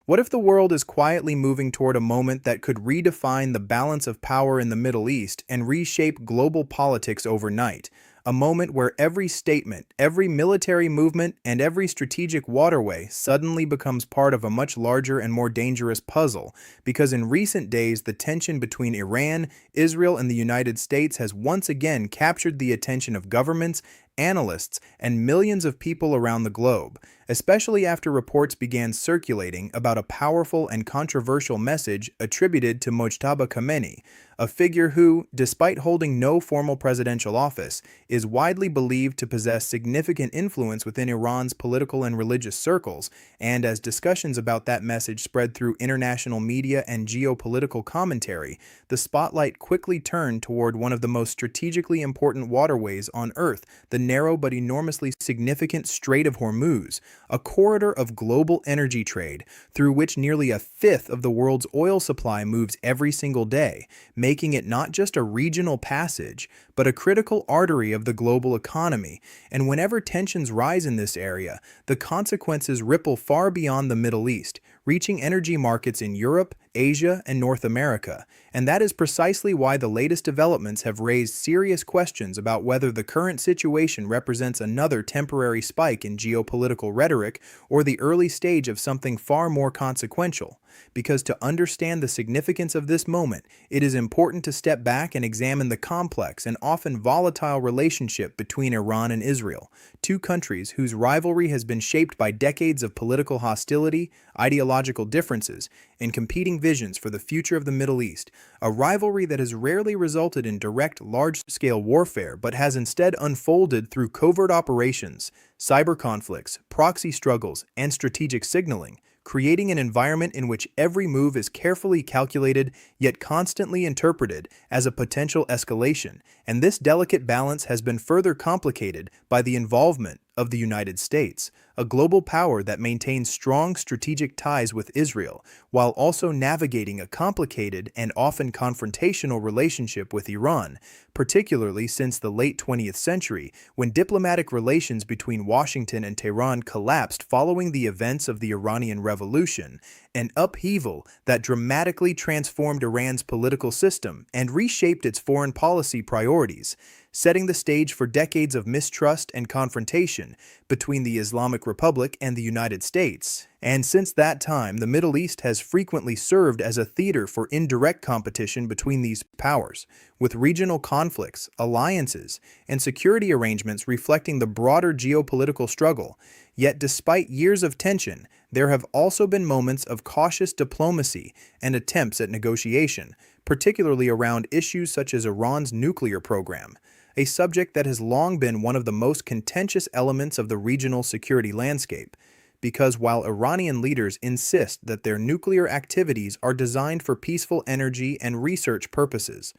What if the world is quietly moving toward a moment that could redefine the balance of power in the Middle East and reshape global politics overnight? A moment where every statement, every military movement, and every strategic waterway suddenly becomes part of a much larger and more dangerous puzzle, because in recent days the tension between Iran, Israel, and the United States has once again captured the attention of governments, analysts, and millions of people around the globe, especially after reports began circulating about a powerful and controversial message attributed to Mojtaba Khamenei, a figure who, despite holding no formal presidential office, is widely believed to possess significant influence within Iran's political and religious circles, and as discussions about that message spread through international media and geopolitical commentary, the spotlight quickly turned toward one of the most strategically important waterways on Earth, the narrow but enormously significant Strait of Hormuz, a corridor of global energy trade through which nearly a fifth of the world's oil supply moves every single day, making it not just a regional passage, but a critical artery of the global economy. And whenever tensions rise in this area, the consequences ripple far beyond the Middle East, reaching energy markets in Europe, Asia, and North America. And that is precisely why the latest developments have raised serious questions about whether the current situation represents another temporary spike in geopolitical rhetoric or the early stage of something far more consequential. Because to understand the significance of this moment, it is important to step back and examine the complex and often volatile relationship between Iran and Israel, two countries whose rivalry has been shaped by decades of political hostility, ideological differences, and competing visions for the future of the Middle East, a rivalry that has rarely resulted in direct, large-scale warfare but has instead unfolded through covert operations, cyber conflicts, proxy struggles, and strategic signaling, creating an environment in which every move is carefully calculated yet constantly interpreted as a potential escalation, and this delicate balance has been further complicated by the involvement of the United States, a global power that maintains strong strategic ties with Israel, while also navigating a complicated and often confrontational relationship with Iran, particularly since the late 20th century, when diplomatic relations between Washington and Tehran collapsed following the events of the Iranian Revolution, an upheaval that dramatically transformed Iran's political system and reshaped its foreign policy priorities, setting the stage for decades of mistrust and confrontation between the Islamic Republic and the United States. And since that time, the Middle East has frequently served as a theater for indirect competition between these powers, with regional conflicts, alliances, and security arrangements reflecting the broader geopolitical struggle. Yet despite years of tension, there have also been moments of cautious diplomacy and attempts at negotiation, particularly around issues such as Iran's nuclear program, a subject that has long been one of the most contentious elements of the regional security landscape, because while Iranian leaders insist that their nuclear activities are designed for peaceful energy and research purposes,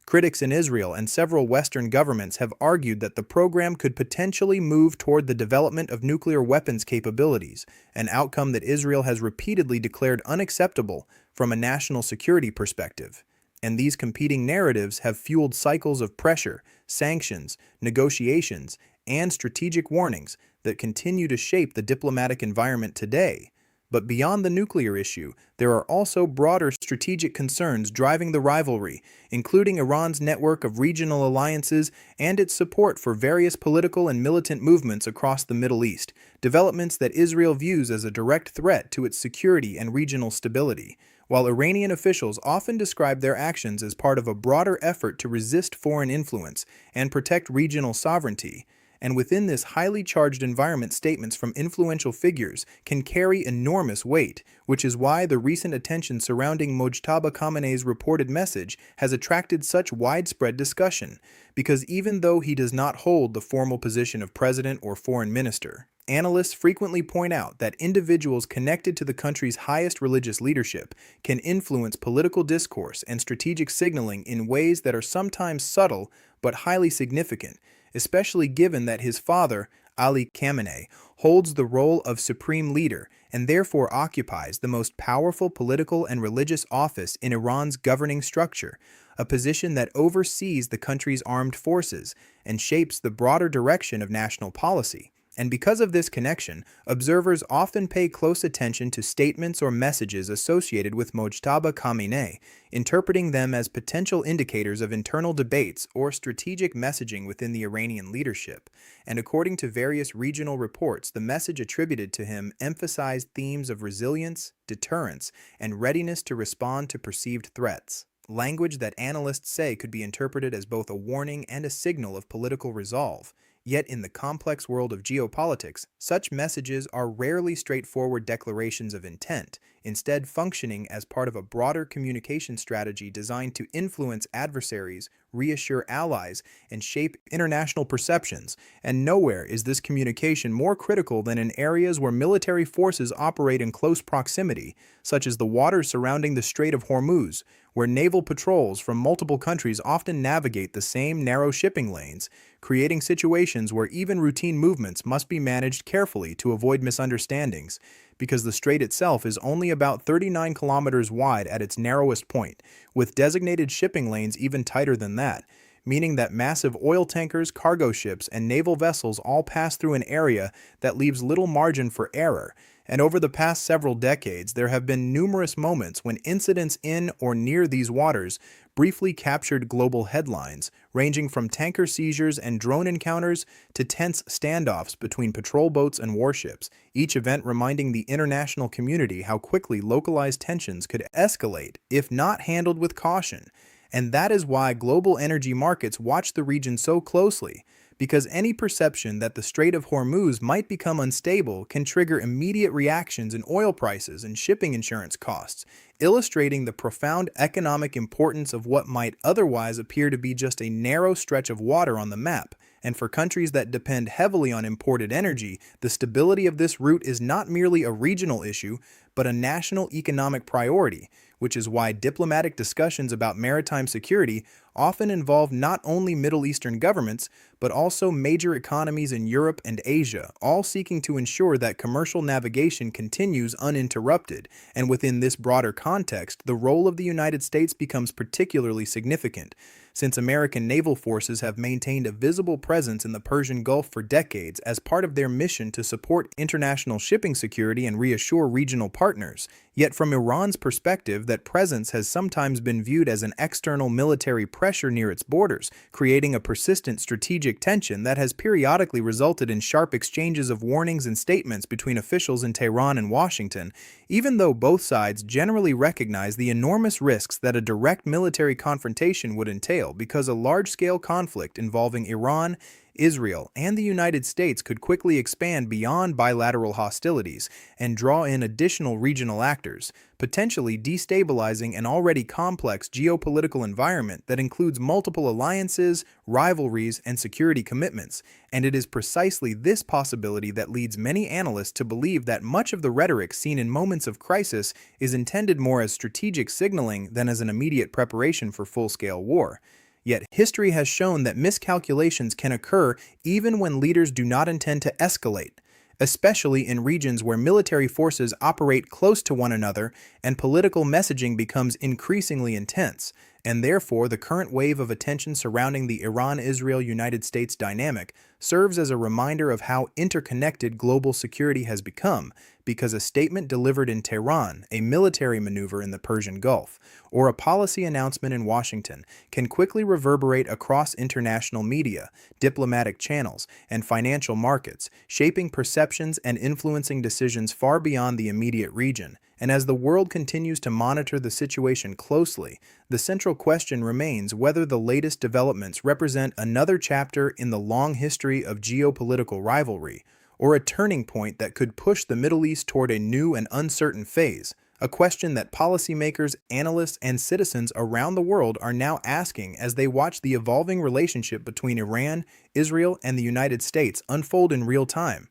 critics in Israel and several Western governments have argued that the program could potentially move toward the development of nuclear weapons capabilities, an outcome that Israel has repeatedly declared unacceptable from a national security perspective. And these competing narratives have fueled cycles of pressure, sanctions, negotiations, and strategic warnings that continue to shape the diplomatic environment today. But beyond the nuclear issue, there are also broader strategic concerns driving the rivalry, including Iran's network of regional alliances and its support for various political and militant movements across the Middle East, developments that Israel views as a direct threat to its security and regional stability. While Iranian officials often describe their actions as part of a broader effort to resist foreign influence and protect regional sovereignty, and within this highly charged environment, statements from influential figures can carry enormous weight, which is why the recent attention surrounding Mojtaba Khamenei's reported message has attracted such widespread discussion, because even though he does not hold the formal position of president or foreign minister, analysts frequently point out that individuals connected to the country's highest religious leadership can influence political discourse and strategic signaling in ways that are sometimes subtle but highly significant, especially given that his father, Ali Khamenei, holds the role of supreme leader and therefore occupies the most powerful political and religious office in Iran's governing structure, a position that oversees the country's armed forces and shapes the broader direction of national policy. And because of this connection, observers often pay close attention to statements or messages associated with Mojtaba Khamenei, interpreting them as potential indicators of internal debates or strategic messaging within the Iranian leadership. And according to various regional reports, the message attributed to him emphasized themes of resilience, deterrence, and readiness to respond to perceived threats. Language that analysts say could be interpreted as both a warning and a signal of political resolve. Yet in the complex world of geopolitics, such messages are rarely straightforward declarations of intent, instead functioning as part of a broader communication strategy designed to influence adversaries, reassure allies, and shape international perceptions. And nowhere is this communication more critical than in areas where military forces operate in close proximity, such as the waters surrounding the Strait of Hormuz, where naval patrols from multiple countries often navigate the same narrow shipping lanes, creating situations where even routine movements must be managed carefully to avoid misunderstandings, because the strait itself is only about 39 kilometers wide at its narrowest point, with designated shipping lanes even tighter than that, meaning that massive oil tankers, cargo ships, and naval vessels all pass through an area that leaves little margin for error. And over the past several decades, there have been numerous moments when incidents in or near these waters briefly captured global headlines, ranging from tanker seizures and drone encounters to tense standoffs between patrol boats and warships, each event reminding the international community how quickly localized tensions could escalate if not handled with caution. And that is why global energy markets watch the region so closely, because any perception that the Strait of Hormuz might become unstable can trigger immediate reactions in oil prices and shipping insurance costs, illustrating the profound economic importance of what might otherwise appear to be just a narrow stretch of water on the map. And for countries that depend heavily on imported energy, the stability of this route is not merely a regional issue, but a national economic priority, which is why diplomatic discussions about maritime security often involve not only Middle Eastern governments, but also major economies in Europe and Asia, all seeking to ensure that commercial navigation continues uninterrupted. And within this broader context, the role of the United States becomes particularly significant, since American naval forces have maintained a visible presence in the Persian Gulf for decades as part of their mission to support international shipping security and reassure regional partners. Yet from Iran's perspective, that presence has sometimes been viewed as an external military pressure near its borders, creating a persistent strategic tension that has periodically resulted in sharp exchanges of warnings and statements between officials in Tehran and Washington, even though both sides generally recognize the enormous risks that a direct military confrontation would entail, because a large-scale conflict involving Iran, Israel, and the United States could quickly expand beyond bilateral hostilities and draw in additional regional actors, potentially destabilizing an already complex geopolitical environment that includes multiple alliances, rivalries, and security commitments. And it is precisely this possibility that leads many analysts to believe that much of the rhetoric seen in moments of crisis is intended more as strategic signaling than as an immediate preparation for full-scale war. Yet history has shown that miscalculations can occur even when leaders do not intend to escalate, especially in regions where military forces operate close to one another and political messaging becomes increasingly intense. And therefore, the current wave of attention surrounding the Iran-Israel-United States dynamic serves as a reminder of how interconnected global security has become, because a statement delivered in Tehran, a military maneuver in the Persian Gulf, or a policy announcement in Washington can quickly reverberate across international media, diplomatic channels, and financial markets, shaping perceptions and influencing decisions far beyond the immediate region. And as the world continues to monitor the situation closely, the central question remains whether the latest developments represent another chapter in the long history of geopolitical rivalry, or a turning point that could push the Middle East toward a new and uncertain phase, a question that policymakers, analysts, and citizens around the world are now asking as they watch the evolving relationship between Iran, Israel, and the United States unfold in real time.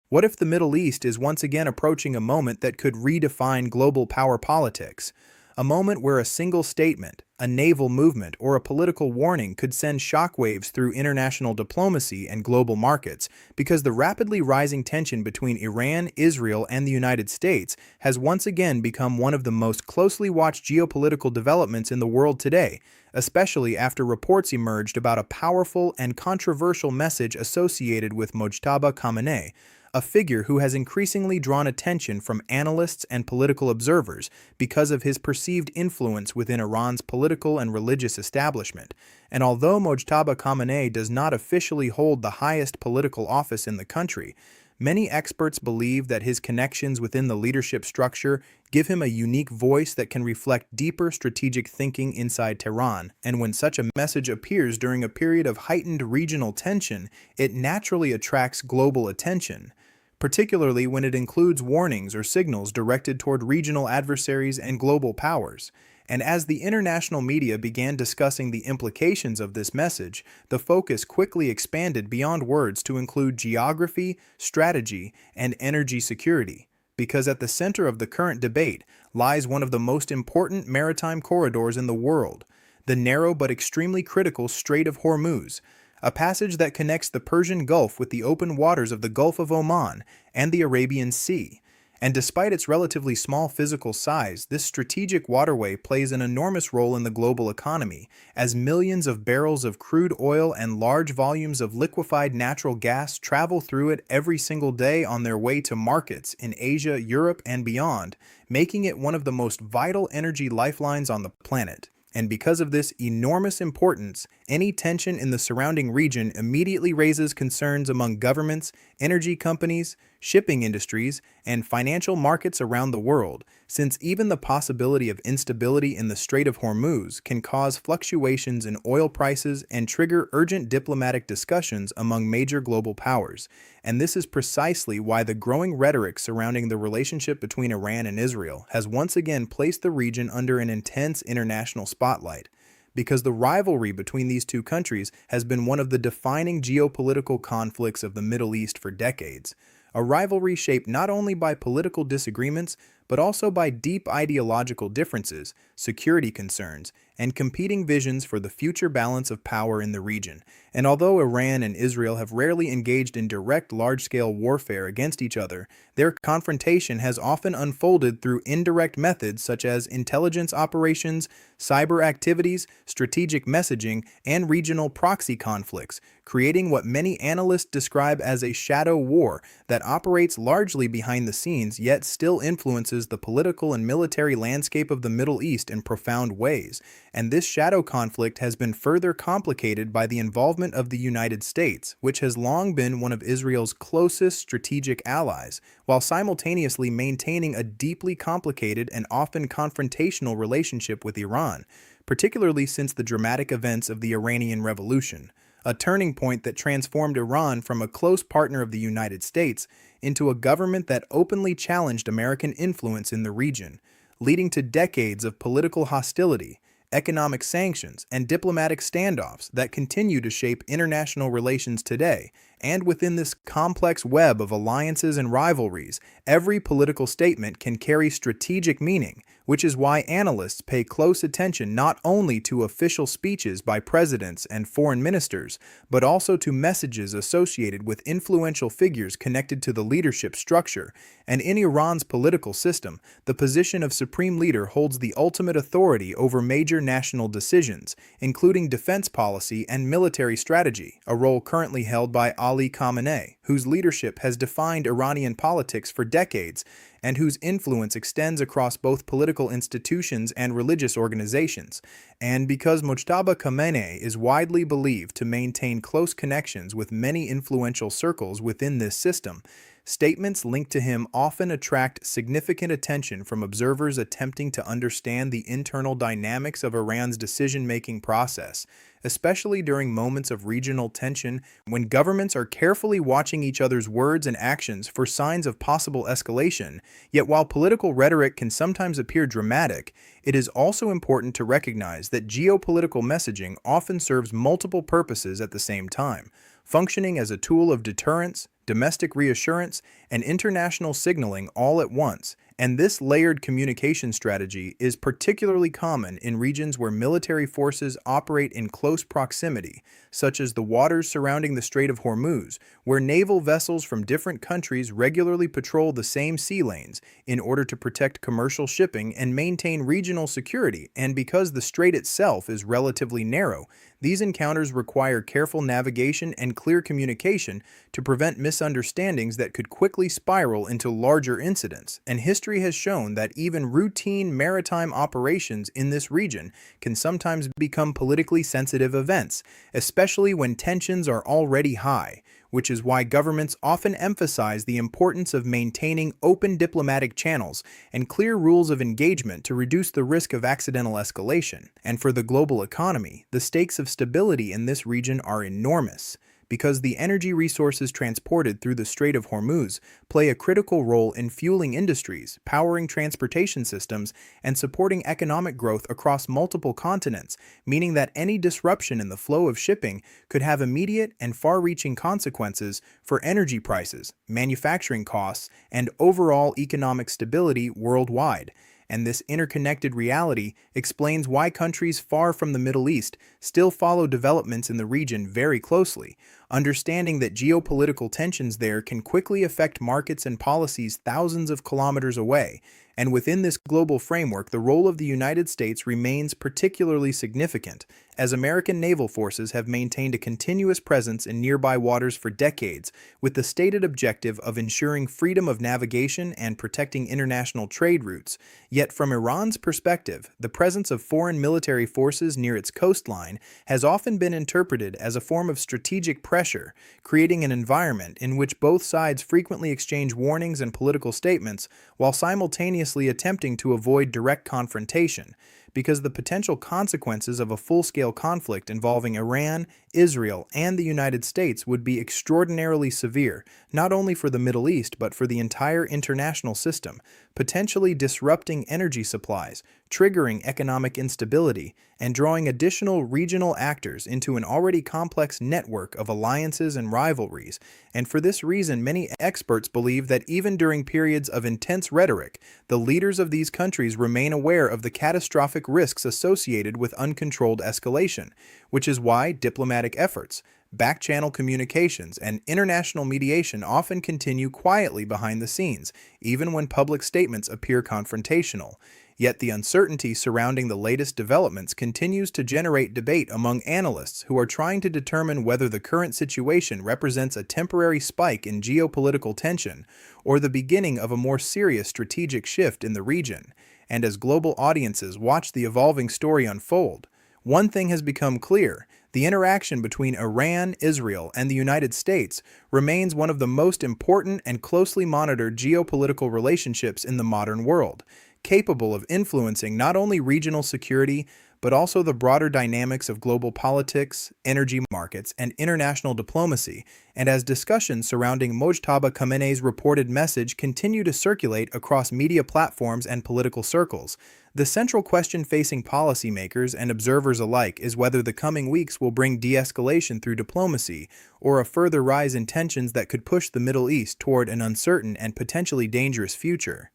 What if the Middle East is once again approaching a moment that could redefine global power politics? a moment where a single statement, a naval movement, or a political warning could send shockwaves through international diplomacy and global markets, because the rapidly rising tension between Iran, Israel, and the United States has once again become one of the most closely watched geopolitical developments in the world today, especially after reports emerged about a powerful and controversial message associated with Mojtaba Khamenei, a figure who has increasingly drawn attention from analysts and political observers because of his perceived influence within Iran's political and religious establishment. And although Mojtaba Khamenei does not officially hold the highest political office in the country, many experts believe that his connections within the leadership structure give him a unique voice that can reflect deeper strategic thinking inside Tehran, and when such a message appears during a period of heightened regional tension, it naturally attracts global attention, particularly when it includes warnings or signals directed toward regional adversaries and global powers. And as the international media began discussing the implications of this message, the focus quickly expanded beyond words to include geography, strategy, and energy security, because at the center of the current debate lies one of the most important maritime corridors in the world, the narrow but extremely critical Strait of Hormuz, a passage that connects the Persian Gulf with the open waters of the Gulf of Oman and the Arabian Sea. And despite its relatively small physical size, this strategic waterway plays an enormous role in the global economy, as millions of barrels of crude oil and large volumes of liquefied natural gas travel through it every single day on their way to markets in Asia, Europe, and beyond, making it one of the most vital energy lifelines on the planet. And because of this enormous importance, any tension in the surrounding region immediately raises concerns among governments, energy companies, shipping industries, and financial markets around the world, since even the possibility of instability in the Strait of Hormuz can cause fluctuations in oil prices and trigger urgent diplomatic discussions among major global powers. And this is precisely why the growing rhetoric surrounding the relationship between Iran and Israel has once again placed the region under an intense international spotlight, because the rivalry between these two countries has been one of the defining geopolitical conflicts of the Middle East for decades, a rivalry shaped not only by political disagreements, but also by deep ideological differences, security concerns, and competing visions for the future balance of power in the region. And although Iran and Israel have rarely engaged in direct large-scale warfare against each other, their confrontation has often unfolded through indirect methods such as intelligence operations, cyber activities, strategic messaging, and regional proxy conflicts, creating what many analysts describe as a shadow war that operates largely behind the scenes yet still influences the political and military landscape of the Middle East in profound ways. And this shadow conflict has been further complicated by the involvement of the United States, which has long been one of Israel's closest strategic allies, while simultaneously maintaining a deeply complicated and often confrontational relationship with Iran, particularly since the dramatic events of the Iranian Revolution, a turning point that transformed Iran from a close partner of the United States into a government that openly challenged American influence in the region, leading to decades of political hostility, economic sanctions, and diplomatic standoffs that continue to shape international relations today. And within this complex web of alliances and rivalries, every political statement can carry strategic meaning, which is why analysts pay close attention not only to official speeches by presidents and foreign ministers, but also to messages associated with influential figures connected to the leadership structure. And in Iran's political system, the position of supreme leader holds the ultimate authority over major national decisions, including defense policy and military strategy, a role currently held by Ali Khamenei, whose leadership has defined Iranian politics for decades and whose influence extends across both political institutions and religious organizations. And because Mojtaba Khamenei is widely believed to maintain close connections with many influential circles within this system, statements linked to him often attract significant attention from observers attempting to understand the internal dynamics of Iran's decision-making process, especially during moments of regional tension when governments are carefully watching each other's words and actions for signs of possible escalation. Yet while political rhetoric can sometimes appear dramatic, it is also important to recognize that geopolitical messaging often serves multiple purposes at the same time, functioning as a tool of deterrence, domestic reassurance, and international signaling all at once. And this layered communication strategy is particularly common in regions where military forces operate in close proximity, such as the waters surrounding the Strait of Hormuz, where naval vessels from different countries regularly patrol the same sea lanes in order to protect commercial shipping and maintain regional security. And because the strait itself is relatively narrow, these encounters require careful navigation and clear communication to prevent misunderstandings that could quickly spiral into larger incidents. And history has shown that even routine maritime operations in this region can sometimes become politically sensitive events, especially when tensions are already high, which is why governments often emphasize the importance of maintaining open diplomatic channels and clear rules of engagement to reduce the risk of accidental escalation. And for the global economy, the stakes of stability in this region are enormous, because the energy resources transported through the Strait of Hormuz play a critical role in fueling industries, powering transportation systems, and supporting economic growth across multiple continents, meaning that any disruption in the flow of shipping could have immediate and far-reaching consequences for energy prices, manufacturing costs, and overall economic stability worldwide. And this interconnected reality explains why countries far from the Middle East still follow developments in the region very closely, understanding that geopolitical tensions there can quickly affect markets and policies thousands of kilometers away. And within this global framework, the role of the United States remains particularly significant, as American naval forces have maintained a continuous presence in nearby waters for decades, with the stated objective of ensuring freedom of navigation and protecting international trade routes. Yet from Iran's perspective, the presence of foreign military forces near its coastline has often been interpreted as a form of strategic pressure, creating an environment in which both sides frequently exchange warnings and political statements while simultaneously attempting to avoid direct confrontation, because the potential consequences of a full-scale conflict involving Iran, Israel, and the United States would be extraordinarily severe, not only for the Middle East but for the entire international system, potentially disrupting energy supplies, triggering economic instability, and drawing additional regional actors into an already complex network of alliances and rivalries. And for this reason, many experts believe that even during periods of intense rhetoric, the leaders of these countries remain aware of the catastrophic risks associated with uncontrolled escalation, which is why diplomatic efforts, back-channel communications, and international mediation often continue quietly behind the scenes, even when public statements appear confrontational. Yet the uncertainty surrounding the latest developments continues to generate debate among analysts who are trying to determine whether the current situation represents a temporary spike in geopolitical tension or the beginning of a more serious strategic shift in the region. And as global audiences watch the evolving story unfold, one thing has become clear: the interaction between Iran, Israel, and the United States remains one of the most important and closely monitored geopolitical relationships in the modern world, capable of influencing not only regional security, but also the broader dynamics of global politics, energy markets, and international diplomacy. And as discussions surrounding Mojtaba Khamenei's reported message continue to circulate across media platforms and political circles, the central question facing policymakers and observers alike is whether the coming weeks will bring de-escalation through diplomacy or a further rise in tensions that could push the Middle East toward an uncertain and potentially dangerous future.